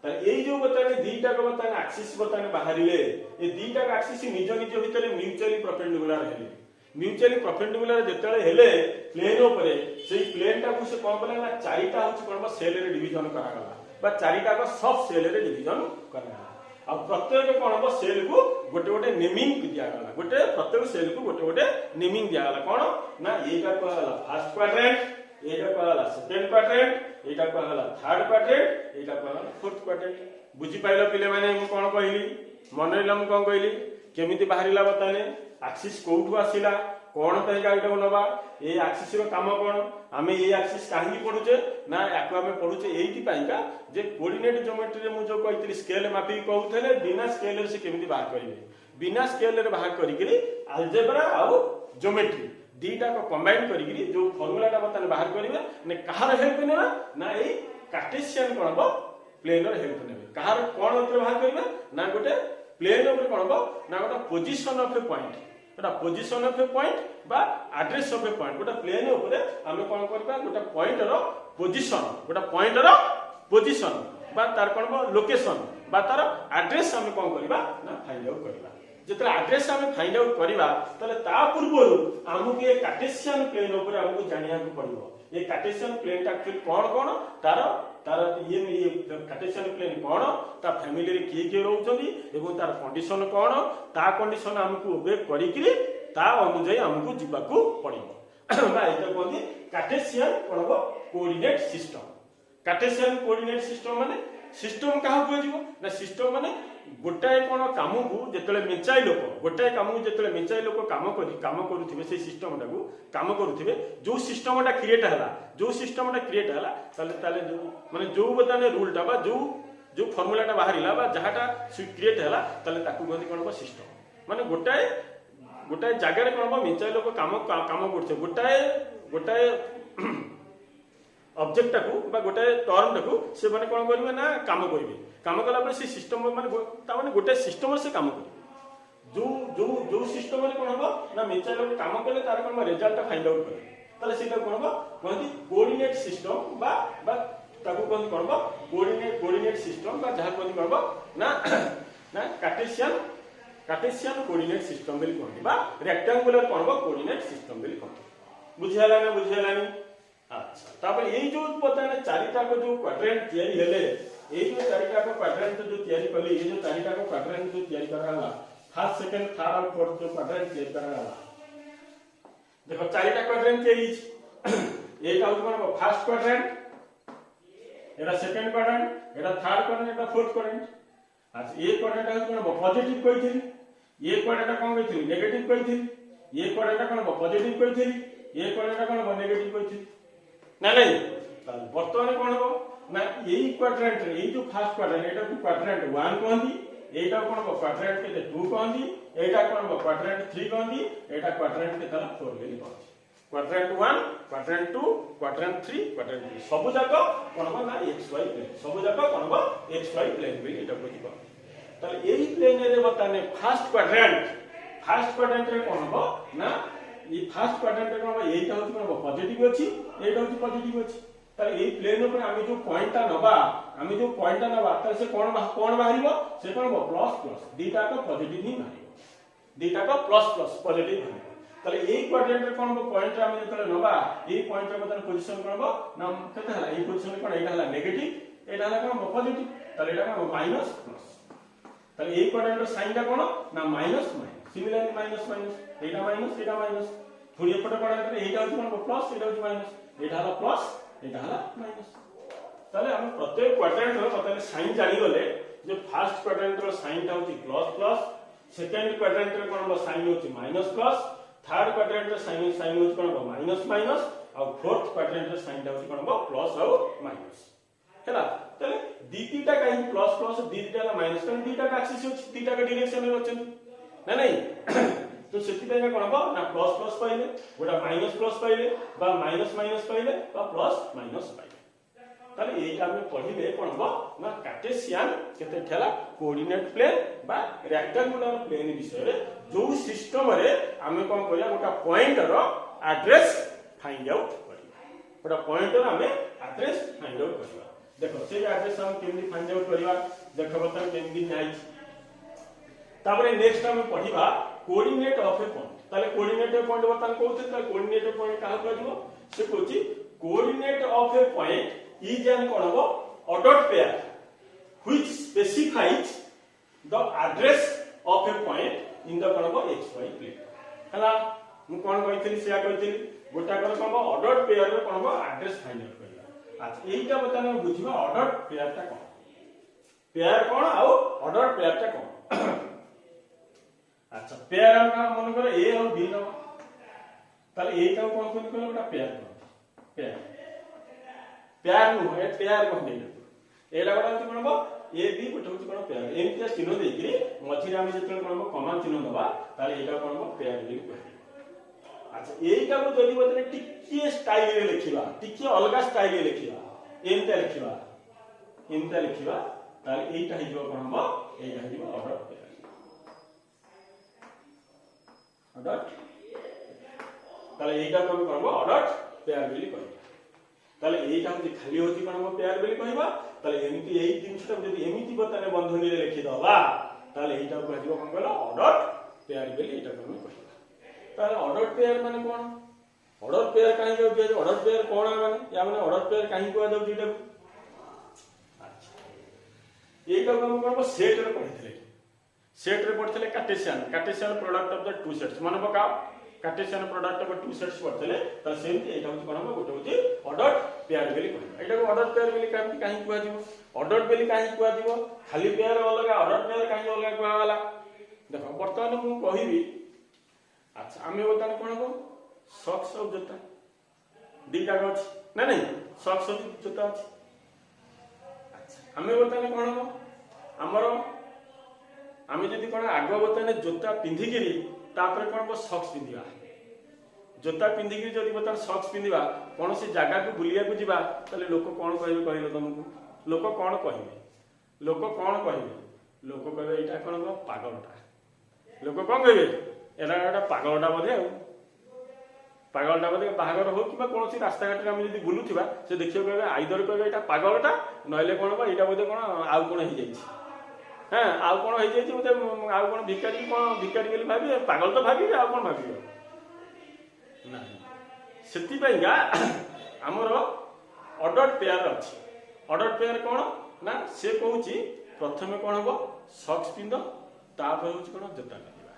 ताले एई जो बताने दीटा को बताने एक्सिस बताने बाहरिले ए दीटा का एक्सिस निज निज भितर म्यूचुअली परपेंडिकुलर हेले म्यूचुअली परपेंडिकुलर जेतले हेले प्लेन ऊपर सेई प्लेन टा को से कोन कला ना चारिटा होछ कोन सेल रे डिवीजन करा गला बा चारिटा को सब सेल रे डिवीजन करा गला आ प्रत्येक कोन हो सेल को गोटे गोटे नेमिंग दिया गला गोटे प्रत्येक सेल को गोटे गोटे नेमिंग दिया गला कोन ना एटा को गला फर्स्ट क्वाड्रेंट एटा को गला सेकंड क्वाड्रेंट एटा को गला थर्ड क्वाड्रेंट एटा को गला फोर्थ क्वाड्रेंट बुझी पाइलो पिले माने मु कोन कहली मन रहिला मु कोन कहली केमिति बाहरिला बताने एक्सिस कोठु आसिला कोन पे गाइड नबा ए एक्सिस रो काम कोन आमे ए एक्सिस काहे पढुचे ना याको आमे पढुचे एइति पाइका जे कोऑर्डिनेट ज्योमेट्री रे मु जो कहितली स्केल मापी कहउथले बिना स्केल रे से केमिति बाहर करिवे बिना स्केल रे बाहर करिकरी अलजेब्रा आ ज्योमेट्री दीटा को कंबाइन करिकरी जो फार्मूला टा बताने बाहर करिवे ने कहार हेल्प नेबा ना ए कार्टेशियन कोन बा प्लेन रो हेल्प नेबे कहार कोन ऊपर बाहर करिवे ना गोटे प्लेन ऊपर कोन बा ना गोटे पोजीशन ऑफ ए पॉइंट गोटा पोजीशन ऑफ ए पॉइंट बा एड्रेस ऑफ ए पॉइंट गोटा प्लेन ऊपर आमे कोन करबा गोटा पॉइंट रो पोजीशन गोटा पॉइंट रो पोजीशन बा तार कोन बा लोकेशन बा तार एड्रेस आमे कोन करबा ना फाइंड आउट करबा जेतरा एड्रेस आमे फाइंड आउट करबा तले ता पूर्वरु हमहु के कार्टेशियन प्लेन ऊपर हमहु जानिया को पड़िबो ये कार्टेशियन प्लेन टा एक्चुअली कोन तार तार ये कार्टेशियन प्लेन कोन ता फैमिली रे किए रहउछंदी एवं तार कंडीशन कोन ता कंडीशन हमकु ओबे करी कि ता अनुଯାয়ୀ हमकु जिबाकू पड़िबो बा एटा कोन कार्टेशियन कोन coordinate system Cartesian coordinate system माने सिस्टम काहा कहजिवो ना सिस्टम माने गोटाए कोन काम को जेतले मेचाई लोक गोटाए काम को जेतले मेचाई लोक काम करूथिबे से सिस्टम टाको काम करूथिबे जो सिस्टम टा क्रिएट हला जो सिस्टम टा क्रिएट हला ताले जो माने जो बताने रूल टा बा जो फार्मूला टा बाहरिला बा जहाटा क्रिएट हला ताले ताकू गंदी कोन बा सिस्टम माने गोटाए जागा रे कोन बा मेचाई लोक काम करथे गोटाए ऑब्जेक्ट टाको बा गोटे टर्म टाको से माने कोन करिवे ना काम कला पर से सिस्टम माने ता माने गोटे सिस्टम से काम करिवे जो सिस्टम रे कोन हो ना मेचा लोग काम कले तार कोन रिजल्ट फाइंड आउट करे ताले सेटा कोन हो कोनती कोऑर्डिनेट सिस्टम बा ताको कोन करबो कोऑर्डिनेट सिस्टम बा जहा कोन करबो ना कार्टेशियन कोऑर्डिनेट सिस्टम बेली कोन बा रेक्टेंगुलर कोन बा कोऑर्डिनेट सिस्टम बेली कोन बुझियाला ना अच्छा तापर एई जो पता ना चारिटा को जो क्वाड्रेंट तयारी हेले एई जो चारिटा को क्वाड्रेंट जो तयारी कली ए जो चारिटा को क्वाड्रेंट जो तयारी कराला फर्स्ट सेकंड थर्ड और फोर्थ जो क्वाड्रेंट तयारी कराला देखो चारिटा क्वाड्रेंट तयारी एटा हो कोन फर्स्ट क्वाड्रेंट एटा सेकंड क्वाड्रेंट एटा थर्ड क्वाड्रेंट एटा फोर्थ क्वाड्रेंट अच्छा ए क्वाड्रेंट हो कोन पॉजिटिव कहिथिली ए क्वाड्रेंट कोन कहिथिली नेगेटिव कहिथिली ए क्वाड्रेंट कोन पॉजिटिव कहिथिली ए क्वाड्रेंट कोन नेगेटिव कहिथिली ना नहीं वर्तमान कोन हो ना यही क्वाड्रेंट रे यही जो फर्स्ट क्वाड्रेंट एटा को क्वाड्रेंट 1 कहंदी एटा कोन हो क्वाड्रेंट के 2 कहंदी एटा कोन हो क्वाड्रेंट 3 कहंदी एटा क्वाड्रेंट के तरह 4 लेली कहंदी क्वाड्रेंट 1 क्वाड्रेंट 2 क्वाड्रेंट 3 क्वाड्रेंट 3 सब जाको कोन हो ना xy प्लेन सब जाको कोन हो xy प्लेन बे एटा को दिबो ताले एही प्लेन रे बताने फर्स्ट क्वाड्रेंट रे कोन हो ना ये फर्स्ट क्वाड्रेंट रे कोन एटा होती कोन पॉजिटिव अछि एटा होती पॉजिटिव अछि ताले ए प्लेन ऊपर आमे जो पॉइंट ता नबा ताले से कोन बाहरिबो से कोन प्लस प्लस दीटा को पॉजिटिव ही बाहरिबो दीटा को प्लस प्लस पॉजिटिव बाहरिबो ताले ए क्वाड्रेंट रे कोन पॉइंट आमे जतले नबा ए पॉइंट रे बदन पोजीशन करबो ना केते हला ए पोजीशन कोन एटा हला नेगेटिव एटा हला कोन पॉजिटिव ताले एटा कोन माइनस प्लस ताले ए क्वाड्रेंट रो साइन ता कोन ना माइनस सिमिलरली माइनस एटा माइनस थोड़ी एपटे क्वाड्रेंट रे एटा होची कोन प्लस एटा होची माइनस एटा हला प्लस एटा हला माइनस ताले हम प्रत्येक क्वाड्रेंट रो बताने साइन जानि गले जो फर्स्ट क्वाड्रेंट रो साइन ता होची प्लस प्लस सेकंड क्वाड्रेंट रो कोन साइन होची minus plus third quadrant rho sine होची कोन माइनस माइनस और फोर्थ क्वाड्रेंट रो साइन ता होची कोन प्लस और माइनस हैला ताले दीटा काई प्लस प्लस दीटा ला माइनस कारण दीटा का एक्सिस होची दीटा का डायरेक्शन रे होचन ना नहीं तो सेति पे कोन हो ना प्लस प्लस पाइले गोटा माइनस प्लस पाइले बा माइनस माइनस पाइले बा प्लस माइनस पाइले ताले एटा में पढिले कोन हो ना कार्टेशियन केते ठेला कोऑर्डिनेट प्लेन बा रेक्टेंगुलर प्लेन विषय रे जो सिस्टम रे हमें कोन करिया गोटा पॉइंट रो एड्रेस फाइंड आउट करिया गोटा पॉइंट रो हमें एड्रेस फाइंड आउट करिया देखो से एड्रेस हम केमती फाइंड आउट करबा देखो बता केमती नाइ तापरे नेक्स्ट हम पढिबा कोऑर्डिनेट ऑफ ए पॉइंट ताले कोऑर्डिनेट ऑफ पॉइंट बता कहउथे ताले कोऑर्डिनेट ऑफ पॉइंट काहा कहजो से कहउची coordinate of a point is an कोन हो ordered pair which specifies the address of a point in the कोन हो xy प्लेन हला मु कोन कहितली सेया कहितली गोटा कोन कोन ऑर्डर्ड पेयर रे कोन हो एड्रेस फाइंड आउट करला अच्छा एटा बता हम बुझिबा ऑर्डर्ड पेयर ता कोन पेयर कोन आ ऑर्डर्ड पेयर ता कोन अच्छा पेयर का मन कर ए और बी न ताले ए का कोन कोन कोन गोटा पेयर पेयर पेयर नु ए पेयर कोन दे एला गोटा कोन हो ए बी गोटे होची कोन पेयर एमतिया चिन्ह दे कि मझिरे हम जेतले कोन हो कमान चिन्ह दबा ताले एटा कोन हो पेयर बी कहबे अच्छा एटा को जदी बतले टिके स्टाइल रे लिखिबा टिके अलगा स्टाइल रे लिखिबा एमतिया लिखिबा ताले एटा हिजो कोन हो एटा हिजो ऑर्डर पेयर ऑर्डर ताले एटा को करबो ऑर्डर पेयर बोली कहबा ताले एटा होती खाली होती कोन पेयर बोली कहबा ताले एमिति एई जिंसटा जदी एमिति बताने बंधनी रे लिखि दबा ताले एटा को कहबो कोन कहला ऑर्डर पेयर बोली एटा को कहबा ताले ऑर्डर पेयर माने कोन ऑर्डर पेयर काहे जो जे ऑर्डर पेयर कोन माने या माने ऑर्डर पेयर काहे को जाउ जेटा अच्छा एटा को हम करबो सेट रे पढितले सेट रे पढितले Cartesian product of the two sets मन पका Cartesian product of two sets पढितले त सेमति एटा होची कोन गोटे होची ऑर्डर पेयर बोली कहबा एटा को ऑर्डर पेयर बोली काहे कुआ जीवो ऑर्डर बोली काहे कुआ जीवो खाली पेयर अलगा ऑर्डर पेयर काहे अलगा कुआ वाला देखो वर्तमान मु कहिबी अच्छा आमे बताने कोन हो सॉक्स और जूता दीटा गछ ना नहीं सॉक्स और जूता अछि अच्छा आमे बताने कोन हो हमरो आमे जदी कोन आगो बताने जूता पिंधी गिरी तापर कोन को सॉक्स पिंदिबा जूता पिंधी गिरी जदी बताने सॉक्स पिंदिबा कोन से जागा को बुलिया को जिबा तले लोक कोन कहबे कहलो तुमको लोक कोन कहबे लोक कहबे एटा कोन को पागलटा लोक कोन कहबे एरा एटा पागलटा बोले पागलटा बोले बाहागर हो कि कोनसी रास्ता घाट रे हम जदी बुलुथिबा से देखियो कहबे आइदर कहबे एटा पागलटा नहले कोन बा एटा बोले कोन आउ कोन ही जाईछि हां आउ कोन हो जाई मते आउ कोन भिखारी बोली भाबी पागल तो भाबी आउ कोन भाबी ना सेति पइगा हमरो ऑर्डर पेयर अछि ऑर्डर पेयर कोन ना से कहूची प्रथमे कोन हो सॉक्स पिंदो तापर होची कोन जूता पिंदिबा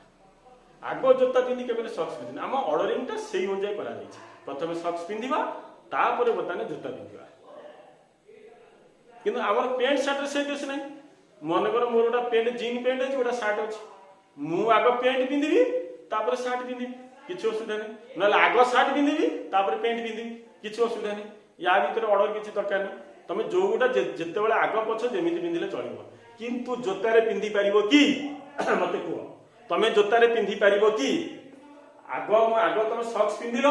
आगो जूता पिंदी केबे सॉक्स पिंदी हम ऑर्डरिंग ता सेही हो जाय करा जाई प्रथमे सॉक्स पिंदिबा तापर बताने जूता पिंदिबा किंतु हमर पैंट शर्ट रे से केस नै मन कर मोर गोटा पेंट जीन पेंट है गोटा शर्ट अच्छी मु आग पेंट पिंधि तापर शर्ट पिंधि किसी असुविधा नहीं ना आग शर्ट पिंधि तापर पेंट पिंधि किसी असुविधा नहीं या भीतर ऑर्डर किसी दरकार नहीं तुम जो गोटा जिते बड़े आग पछ जमी पिंधिले चलो किंतु जोतारे पिंधि पार कि मत कह तुम जोतारे पिंधि पार कि आग आग तुम सॉक्स पिंधिल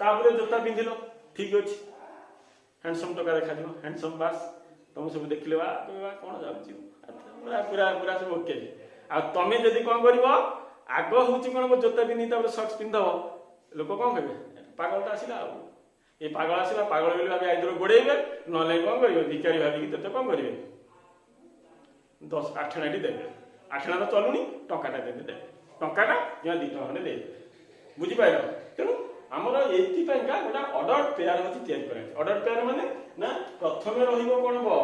तापर जोता पिंधिल ठीक अच्छे हैंडसम टका देखा हैंडसम बास तुम सब देखिले कौन जाऊँ पूरा पूरा पूरा सब ओके आ तमे जदी कोन करिवो आगो होची कोन जोता पिनी तापर सॉक्स पिंधव लोक कोन कहबे पागलटा आसिला आ ए पागल आसिला पागल बेली भाबे आइदर गोडेइबे नले कोन करिवो भिखारी भाबी तते कोन करिवे 10 8 देबे 8 तो चलुनी टकाटा देबे टकाटा या 2 टका दे बुझी पाइलो तेनु हमर एथि पइका गोटा ऑर्डर पेयर होची तयार करे ऑर्डर पेयर माने ना प्रथमे रहिबो कोन बो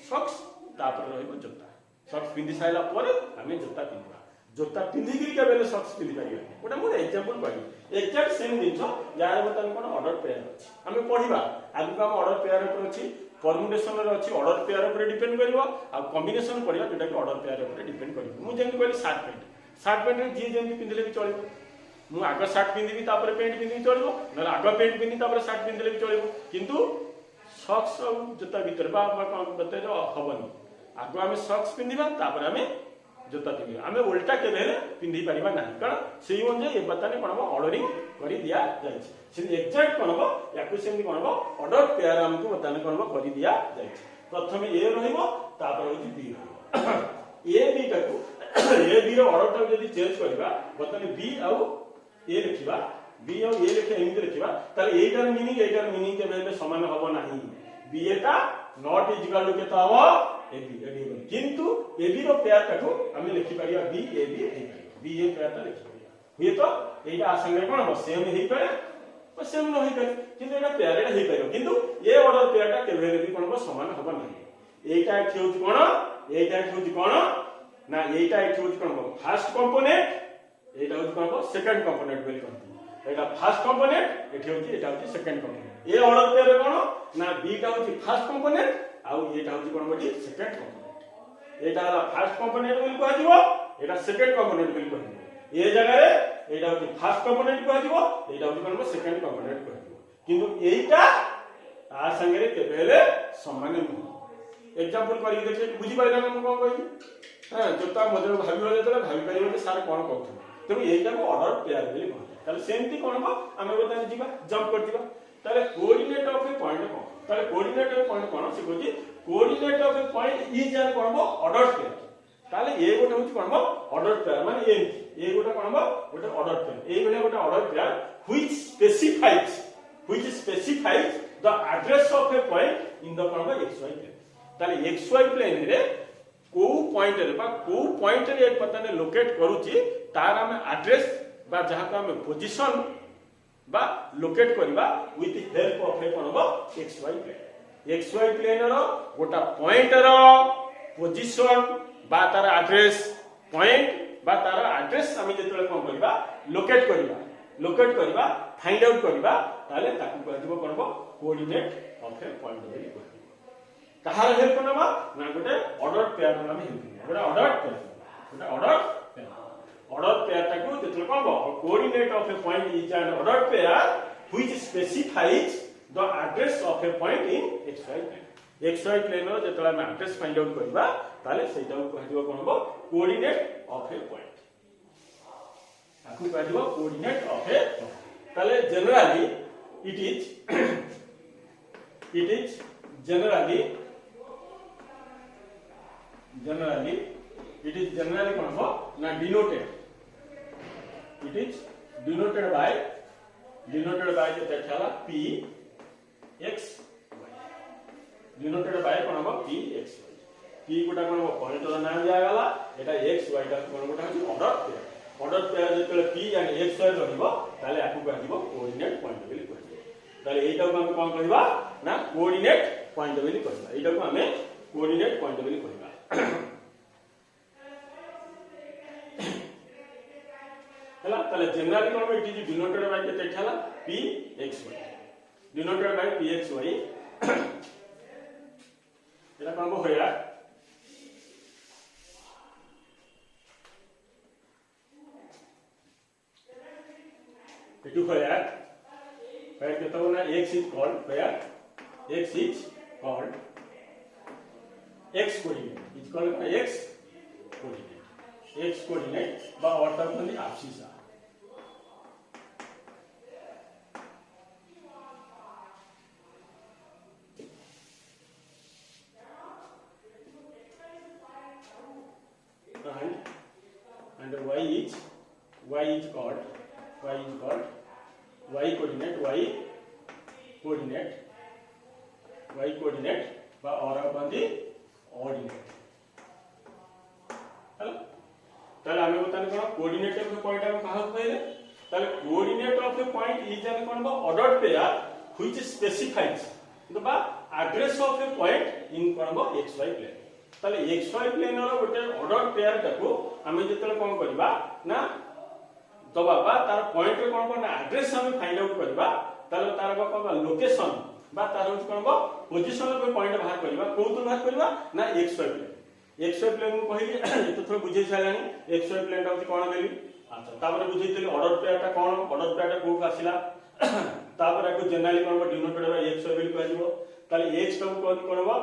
सॉक्स तापर रहिबो जोता सॉक्स पिंधि साइला पर हमें जोता पिंधबा जोता पिंधि गिरी के बेले सॉक्स पिंधि पारिबा ओटा मोर एग्जांपल कहबी एक्जेक्ट सेम दिनछो यार बतन कोन ऑर्डर पेयर अछि हमें पढिबा आगु हम ऑर्डर पेयर ऊपर अछि परमुटेशन रे अछि ऑर्डर पेयर ऊपर डिपेंड करिवो आ कॉम्बिनेशन पढिबा जेटा कि ऑर्डर पेयर ऊपर डिपेंड करिवो मु जेंति कहली शर्ट पैंट रे जी जेंति पिंधिले भी चलिबो मु आग शर्ट पिंधिबी तापर पैंट पिंधिबी चलिबो न आग पैंट पिंधि तापर शर्ट पिंधिले भी चलिबो किंतु सॉक्स और जोता भीतर बा बते हबनी आगो आमे सॉक्स पिंधिबा तापर आमे जोता पिंधिबा आमे उल्टा केबे हेले पिंधि परिबा नाही कारण सेही ओंजे ए बताने कोन ऑर्डरिंग करि दिया जायछि से एग्जैक्ट कोन याकु सेमि कोन ऑर्डर पेयर हमकु बताने कोन करि दिया जायछि प्रथमे ए रहिबो तापर होछि बी रहिबो ए बी टाकु ए बी रो ऑर्डर टा जदी चेंज करबा बताने बी आउ ए लिखिबा बी आउ ए लिखे एमि लिखिबा ताले एटार मीनिंग केबे समान हबो नाही BA टा नॉट इक्वल टू केता हो AB किंतु AB रो पेयर टाको हम लिखि परिया BAB हे परिया BA पेयर टा लिखि परिया हुए तो एटा संगे कोन हो सेम हे पारे और सेम न हे पारे किंतु एटा पेयर एटा हे पारे किंतु ए ऑर्डर पेयर टा केबे भी कोन हो समान होबा नहीं एटा एठी होची कोन एटा एठी होची कोन ना एटा एठी होची कोन हो फर्स्ट कंपोनेंट एटा होची कोन हो सेकंड कंपोनेंट बेली कहती एटा फर्स्ट कंपोनेंट एठी होची एटा होची second component a order pair कोन ना बी टा होची फर्स्ट कंपोनेंट आउ एटा होची कोन होची सेकंड कंपोनेंट एटा हला फर्स्ट कंपोनेंट बेली कह दिबो एटा सेकंड कंपोनेंट बेली कह दिबो ए जगह रे एटा होची फर्स्ट कंपोनेंट कह दिबो एटा होची कोन सेकंड कंपोनेंट कह दिबो किंतु एटा आ संगे केबेले समान नहीं एग्जांपल करी देखिए बुझी पाइला हम कोन कहि हां जोता मजे भाबियो जेतले भाबी पाइबो कि सार कोन कहथु तेनु एटा को ऑर्डर पेयर बेली कहथु ताले सेमती कोन हो आमे बता जीवा जंप कर दिबा ताले कोऑर्डिनेट ऑफ ए पॉइंट कोन ताले कोऑर्डिनेट ऑफ ए पॉइंट कोन से कह지 coordinate of a point is an कोन हो ऑर्डर पेयर ताले ए गोटे होची कोन हो ऑर्डर पेयर माने ए गोटे कोन हो गोटे ऑर्डर पेयर ए गोटे गोटे order pair which specifies the address of a point in the कोन हो xy plane ताले xy plane रे को पॉइंट रे बा को पॉइंट रे एक पता ने लोकेट करूची तार हम एड्रेस बा जहां को हम पोजीशन बा लोकेट करबा विथ हेल्प ऑफ ए कोन हो xy प्लेन रो गोटा पॉइंट रो पोजीशन बा तार एड्रेस पॉइंट बा तार एड्रेस हम जेतले कोन करबा लोकेट करबा फाइंड आउट करबा ताले ताकू कहदिबो कोन हो कोऑर्डिनेट ऑफ ए पॉइंट बेली कहदिबो कहार हेल्प नबा ना गोटे ऑर्डर पेयर नाम हेल्प गोटे ऑर्डर पेयर ताकू जेतले कोन हो coordinate of a point is an order pair which specifies the address of a point in xy plane रो जेतले हम एड्रेस फाइंड आउट करबा ताले सेटा को कहदिबो कोन हो कोऑर्डिनेट ऑफ ए पॉइंट ताकू कहदिबो कोऑर्डिनेट ऑफ ए ताले जनरली इट इज generally कोन हो ना denoted it is denoted by जे थाला p x y denoted by कोन हो p x y p गोटा कोन हो पॉइंट रो नाम दिया गला एटा x y टा कोन गोटा है ऑर्डर पेयर जेतले p एंड x y रहइबो ताले आकु कहदिबो कोऑर्डिनेट पॉइंट बेली कहदिबो ताले एटा को हम कोन कहबा ना कोऑर्डिनेट पॉइंट बेली कहबा एटा को हमें कोऑर्डिनेट पॉइंट बेली कहबा हला ताले generally cone it is denoted by केते थाला p x y denoted by p x y एटा कोन होया एटू होया where केतो ना x is called where x is called x coordinate is called x coordinate বা অর্থাৎ মানে abscissa and y is called y coordinate বা और बंदी ऑर्डिनेट हेलो ताले हमें बताने कोन कोऑर्डिनेट ऑफ पॉइंट हम कहा कहले ताले coordinate of a point is an कोन बा ऑर्डर्ड पेयर व्हिच स्पेसिफाइज बा address of a point in कोन बा xy प्लेन ताले xy प्लेन रो गोटे ऑर्डर्ड पेयर ताको हमें जेतले कोन करबा ना दबा बा तार पॉइंट रे कोन कोन एड्रेस हम फाइंड आउट करबा ताले तार कोन लोकेशन बा तार होच कोन बा पोजीशन पे पॉइंट बाहर करबा कोउतो बाहर करबा ना xy प्लेन को कहिली एतो थोड़ा बुझे छालानी xy प्लेन ता होच कोन देली अच्छा तापर बुझेइतली ऑर्डर पेयर ता कोन ऑर्डर पेयर ता कोक आसिला तापर को जनरली कोन डिनोटेड बाय xy बेली कहदिबो ताले x ता कोन करबा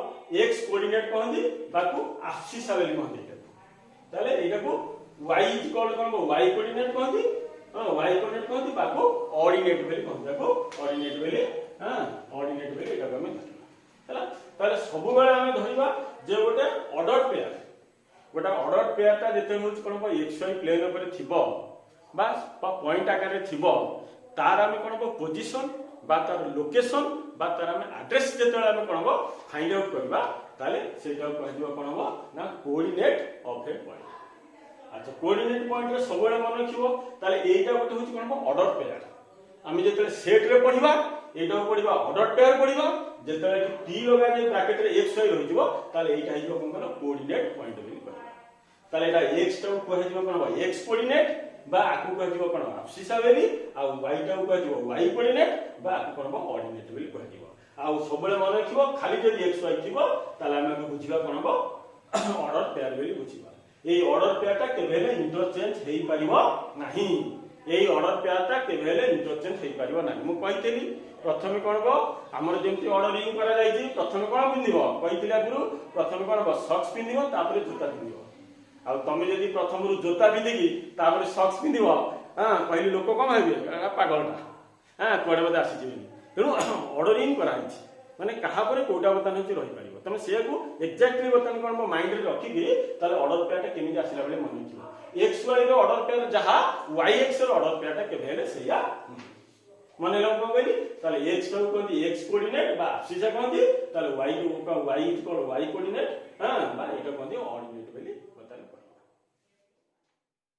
x कोऑर्डिनेट कहंदी बाकू abscissa बेली कहंदी ताले एटा को y इज कॉल्ड कोन y कोऑर्डिनेट कहंदी हां y कोऑर्डिनेट कहंदी बाकू ऑर्डिनेट बेली कहंदी बाकू ऑर्डिनेट बेली हां ऑर्डिनेट बेली एटा हमें हला ताले सब बेले हमें धरिबा जे गोटे ऑर्डर पेयर ता जेते होच कोन xy प्लेन ऊपर थिबो बा पॉइंट आकार रे थिबो तार हम कोन पोजीशन बा तार लोकेशन बा तार आम आड्रेस जिते आम कौन हम फाइंड आउट करवा ताले सेटा कह कौन हम ना कोऑर्डिनेट ऑफ ए पॉइंट। अच्छा कोऑर्डिनेट पॉइंट रे सब मन रखिबो ताले एटा गोटे होची कौन हम ऑर्डर पेयर। आम जिते सेट रे पढ़िबा एटा पढ़िबा ऑर्डर पेयर पढ़िबा जिते टी लगा जे ब्रैकेट रे x y रहिबो ताले एटा हिजो कोन कोऑर्डिनेट पॉइंट बोली कहबा। ताले एटा x टा को हिजो कोन x कोऑर्डिनेट बा आकु कहजिबो कोन एब्सिसा बेली आ y टा को कहजिबो y कोऑर्डिनेट बा आकु कोन ऑर्डिनेट बोली कहजिबो। आ सबले मन रखिबो खाली जदि x y थिबो ताले हम बुझिबा कोन ऑर्डर पेयर बोली बुझिबा। एई ऑर्डर पेयर टा केबेले इंटरचेंज हेई परिबो नाही। एई ऑर्डर पेयर टा केबेले इंटरचेंज हेई परिबो नाही। मु कहितेली प्रथमे कोन गो हमर जेमति ऑर्डरिंग करा जाईची प्रथमे कोन पिंदिबो कहितिला गुरु प्रथमे कोन गो सॉक्स पिंदिबो तापर जूता पिंदिबो। आ तमे जदि प्रथम रु जूता पिंदिकी तापर सॉक्स पिंदिबो हां कहली लोक कोन भाबिबे पागलटा हां कोडे बदे आसी जिबेनी। तेनु ऑर्डरिंग करा हिची माने कहा परे कोटा बतन होची रहि परिबो। तमे से को एक्जेक्टली बतन कोन माइंड रे रखी कि ताले ऑर्डर पेयर टा केमिति आसिला बेले मन हिची x y रो ऑर्डर पेयर जहा y x रो ऑर्डर पेयर टा केबेले सेया मन लो को कहली ताले x को कहती x कोऑर्डिनेट बा सीधा कहती ताले y को y इक्वल y कोऑर्डिनेट